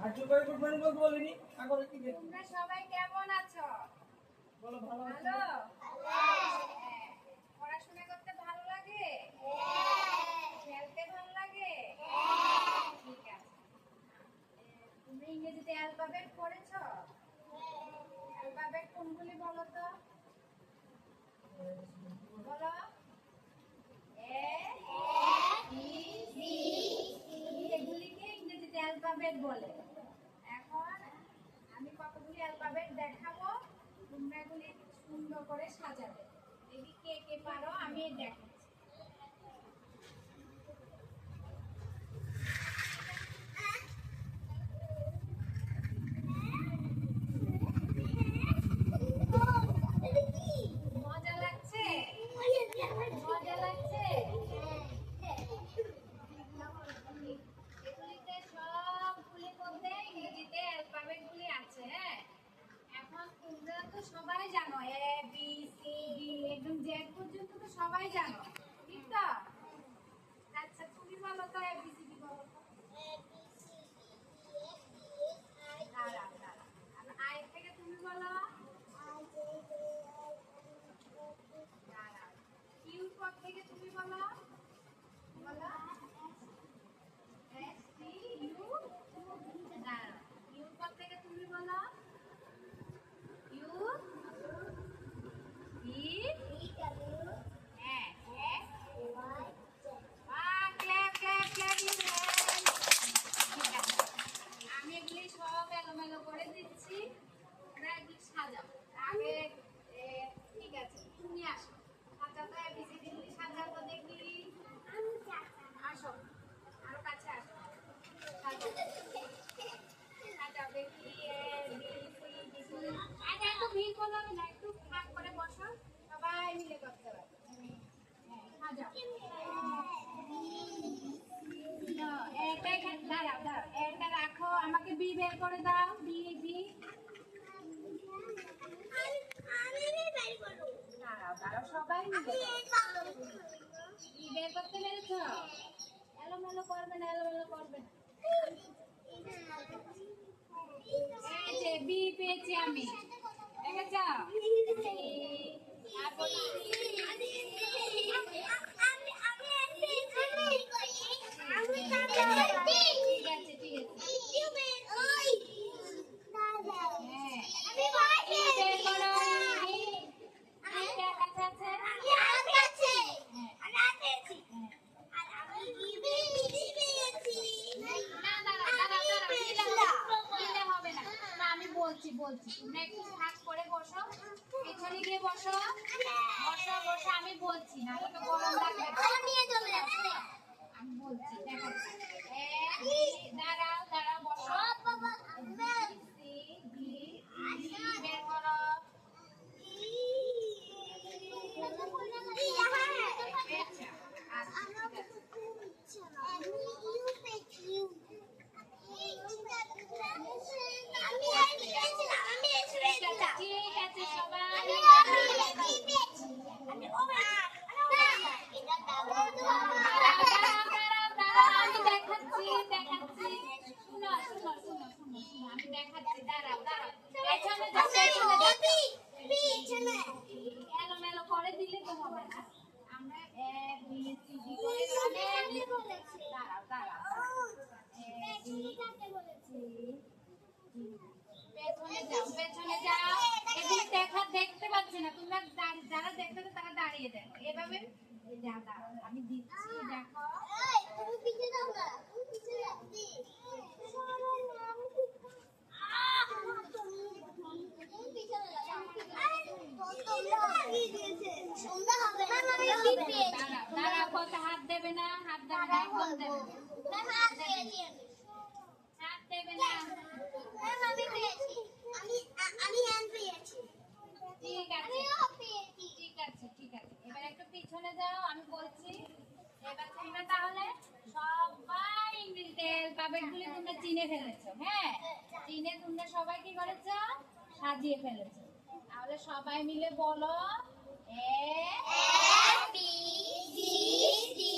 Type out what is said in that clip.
আজকে করে good morning বলতে বলিনি আগরে কি দেখি তোমরা সবাই কেমন আছো? বলো ভালো আছি। ভালো? হ্যাঁ। পড়াশোনা করতে ভালো লাগে? হ্যাঁ। খেলতে ভালো লাগে? হ্যাঁ। ঠিক আছে। তুমি ইংরেজিতে অ্যালফাবেট পড়েছো? হ্যাঁ। অ্যালফাবেট কোনগুলি বলো তো? বলো। এ বি সি এগুলিকে ইংরেজিতে অ্যালফাবেট বলে। এখন আমি কতগুলি অ্যালফাবেট দেখাবো, তোমরা এগুলি সুন্দর করে সাজাবে। দেখি কে কে পারো, আমি দেখাচ্ছি। মজা লাগছে? মজা লাগছে? এগুলিতে সবগুলির মধ্যে ইংরেজিতে অ্যালফাবেটগুলি আছে। হ্যাঁ, এখন তোমরা তো সবাই জানো এ বি সি ডি একদম জেড পর্যন্ত তো সবাই জানো, ঠিক তো? আচ্ছা তুমি বলো তো এ বি সি ডি বলো তো। দাঁড়াও দাঁড়াও, আর আই থেকে তুমি বলো। দাঁড়াও, কিউ পদ থেকে তুমি বলো। বলো এস টি ইউ। দাঁড়াও, ইউ পদ থেকে তুমি বলো। ইউ ই হ্যাঁ X clap clap clap U ঠিক আছে। আমি এগুলি সব এলোমেলো করে দিচ্ছি, তোমরা এগুলি সাজাও। আগে ঠিক আছে, তুমি আসো সাজাও তো, এবিসিডি গুলি সাজাও তো দেখি। আসো, আরো কাছে আসো, সাজাও সাজাও দেখি। এ বি সি ডি করে আরে একটু ভিড় করলাম না, একটু ভাগ করে বসো, সবাই মিলে করতে পারবে। হ্যাঁ সাজাও। এটা এখানে দাঁড়াও দাঁড়াও, এটা রাখো, আমাকে বি বের করে দাও। বি বি দাঁড়াও দাঁড়াও, সবাই মিলে বি বের করতে পেরেছ? এলোমেলো করবে না, এলোমেলো করবে না। এই যে বি পেয়েছি আমি, দেখেছ? তারপর ঠিক আছে ঠিক আছে। বলছি তোমরা একটু ভাগ করে বসো, পেছনে গিয়ে বসো বসো বসো, আমি বলছি না তো গরম লাগবে। আমি বলছি দেখাচ্ছি। দাঁড়াও দাঁড়াও বসো। সি ডি বের করো। ঠিক আছে সবাই আমি দেখাচ্ছি দেখাচ্ছি। শুনো শুনো শুনো শুনো শুনো, আমি দেখাচ্ছি। দাঁড়াও দাঁড়াও, পেছনে যাও পেছনে যাও। এলোমেলো করে দিলে তো হবে না, আমরা এ বি সি ডি করে দাঁড়াও দাঁড়াও পেছনে যাও পেছনে যাও। এগুলো দেখতে পাচ্ছি না, তোমরা যারা দেখতে তারা দাঁড়িয়ে দেখো এভাবে। যা দাঁড়াও আমি দিচ্ছি, দেখো। দাঁড়াও কত হাত দেবে না, হাত দেবে না, এখন দেবে হাত দেবে না। ঠিক আছে ঠিক আছে ঠিক আছে, এবার একটু পিছনে যাও, আমি বলছি। এবার তোমরা তাহলে সবাই ইংরেজিতে অ্যালফাবেটগুলি তোমরা চিনে ফেলেছো। হ্যাঁ, চিনে তোমরা সবাই কি করেছো, সাজিয়ে ফেলেছো। তাহলে সবাই মিলে বলো এ বি সি ডি